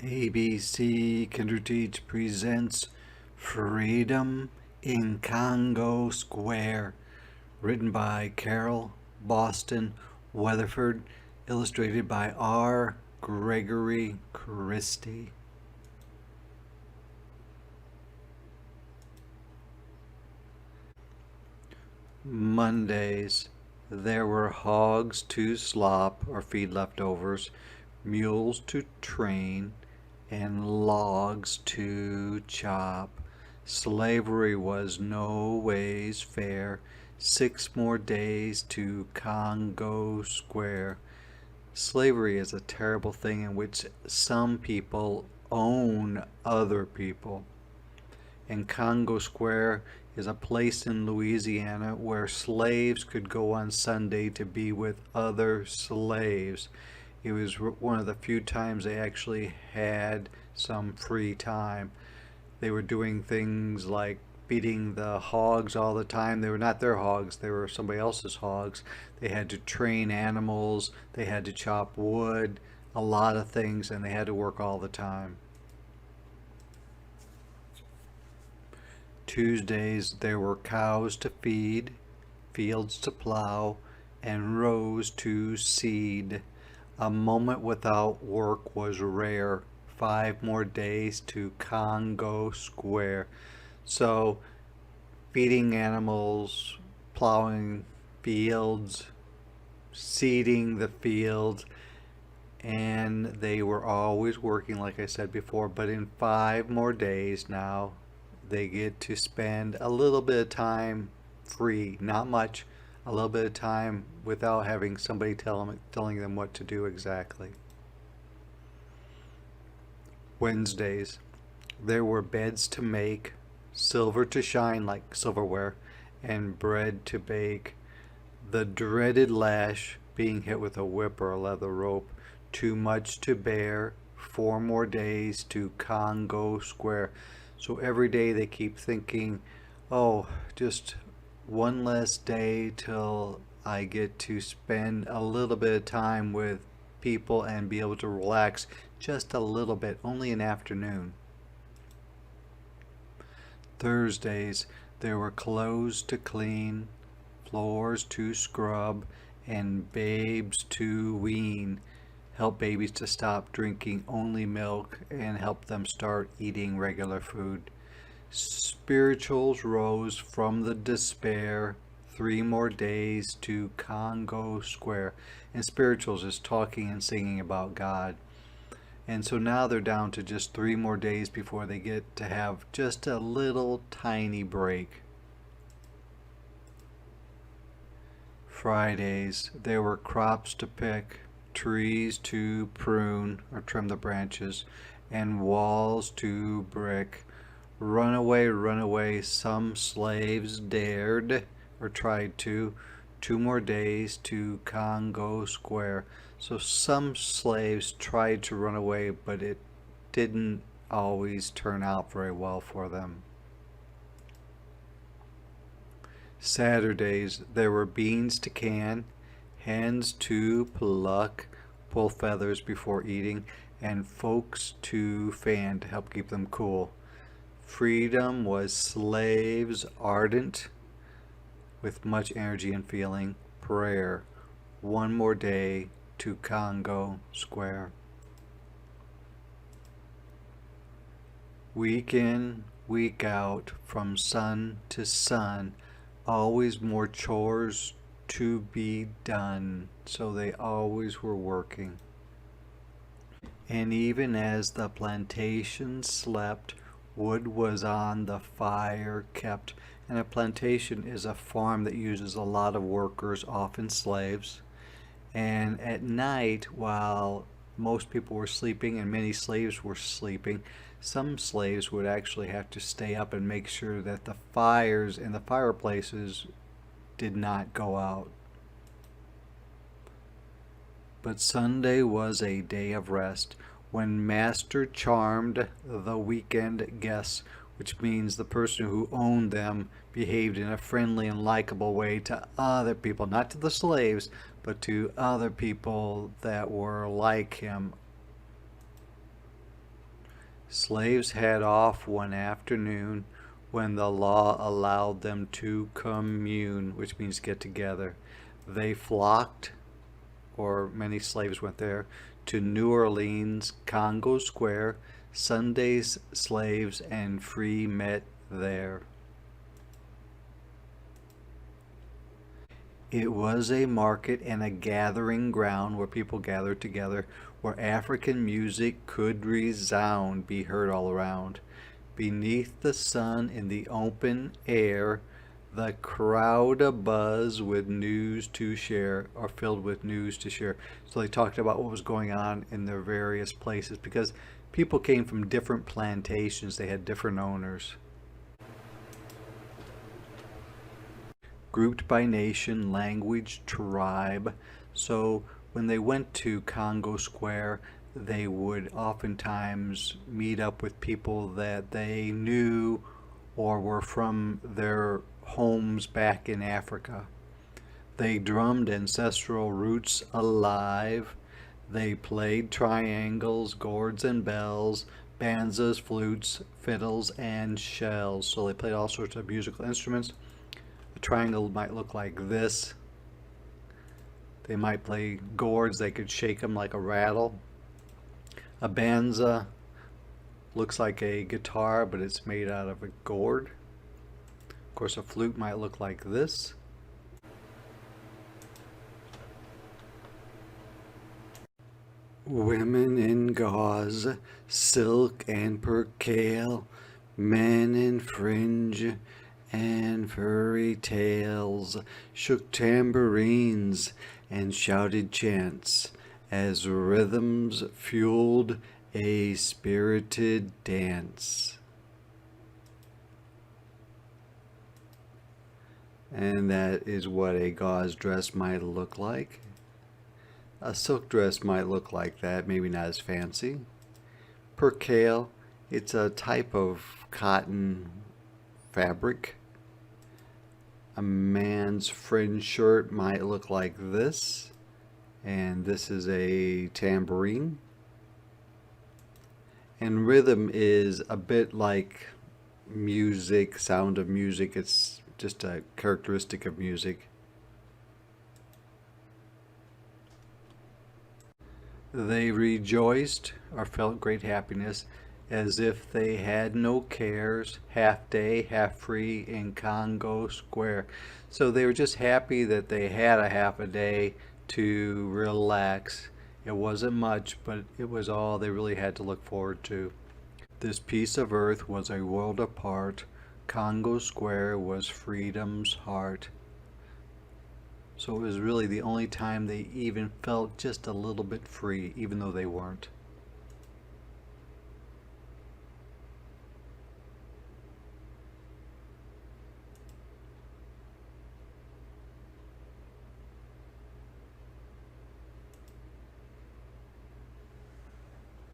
ABC Kinderteach presents Freedom in Congo Square, written by Carol Boston Weatherford, illustrated by R. Gregory Christie. Mondays, there were hogs to slop or feed leftovers, mules to train, and logs to chop. Slavery was no ways fair. 6 more days to Congo Square. Slavery is a terrible thing in which some people own other people. And Congo Square is a place in Louisiana where slaves could go on Sunday to be with other slaves. It was one of the few times they actually had some free time. They were doing things like feeding the hogs all the time. They were not their hogs, they were somebody else's hogs. They had to train animals, they had to chop wood, a lot of things, and they had to work all the time. Tuesdays, there were cows to feed, fields to plow, and rows to seed. A moment without work was rare. 5 more days to Congo Square. So, feeding animals, plowing fields, seeding the fields, and they were always working, like I said before, but in 5 more days now, they get to spend a little bit of time free, not much, a little bit of time without having somebody telling them what to do exactly. Wednesdays, there were beds to make, silver to shine like silverware, and bread to bake. The dreaded lash, being hit with a whip or a leather rope, too much to bear. 4 more days to Congo Square. So every day they keep thinking, oh, just one less day till I get to spend a little bit of time with people and be able to relax just a little bit, only an afternoon. Thursdays, there were clothes to clean, floors to scrub, and babes to wean. Help babies to stop drinking only milk and help them start eating regular food. Spirituals rose from the despair. 3 more days to Congo Square. And spirituals is talking and singing about God. And so now they're down to just 3 more days before they get to have just a little tiny break. Fridays, there were crops to pick, trees to prune or trim the branches, and walls to brick. Runaway, runaway, some slaves dared or tried to. 2 more days to Congo Square. So some slaves tried to run away, but it didn't always turn out very well for them. Saturdays, there were beans to can, hens to pluck, pull feathers before eating, and folks to fan to help keep them cool. Freedom was slaves ardent, with much energy and feeling. Prayer. 1 more day to Congo Square. Week in, week out, from sun to sun, always more chores to be done, so they always were working. And even as the plantation slept, wood was on the fire kept. And a plantation is a farm that uses a lot of workers, often slaves. And at night, while most people were sleeping and many slaves were sleeping, some slaves would actually have to stay up and make sure that the fires in the fireplaces did not go out. But Sunday was a day of rest, when Master charmed the weekend guests, which means the person who owned them behaved in a friendly and likable way to other people, not to the slaves, but to other people that were like him. Slaves had off one afternoon when the law allowed them to commune, which means get together. They flocked, or many slaves went there, to New Orleans, Congo Square. Sundays, slaves and free met there. It was a market and a gathering ground where people gathered together, where African music could resound, be heard all around. Beneath the sun in the open air, the crowd abuzz with news to share, or filled with news to share. So they talked about what was going on in their various places because people came from different plantations, they had different owners. Grouped by nation, language, tribe. So when they went to Congo Square, they would oftentimes meet up with people that they knew or were from their homes back in Africa. They drummed ancestral roots alive. They played triangles, gourds and bells, banzas, flutes, fiddles, and shells. So they played all sorts of musical instruments. A triangle might look like this. They might play gourds, they could shake them like a rattle. A banza looks like a guitar, but it's made out of a gourd. Of course, a flute might look like this. Women in gauze, silk and percale, men in fringe and furry tails, shook tambourines and shouted chants as rhythms fueled a spirited dance. And that is what a gauze dress might look like. A silk dress might look like that, maybe not as fancy. Percale, it's a type of cotton fabric. A man's fringe shirt might look like this, and this is a tambourine. And rhythm is a bit like music, sound of music. It's just a characteristic of music. They rejoiced or felt great happiness as if they had no cares, half day, half free in Congo Square. So they were just happy that they had a half a day to relax. It wasn't much, but it was all they really had to look forward to. This piece of earth was a world apart. Congo Square was freedom's heart. So it was really the only time they even felt just a little bit free, even though they weren't.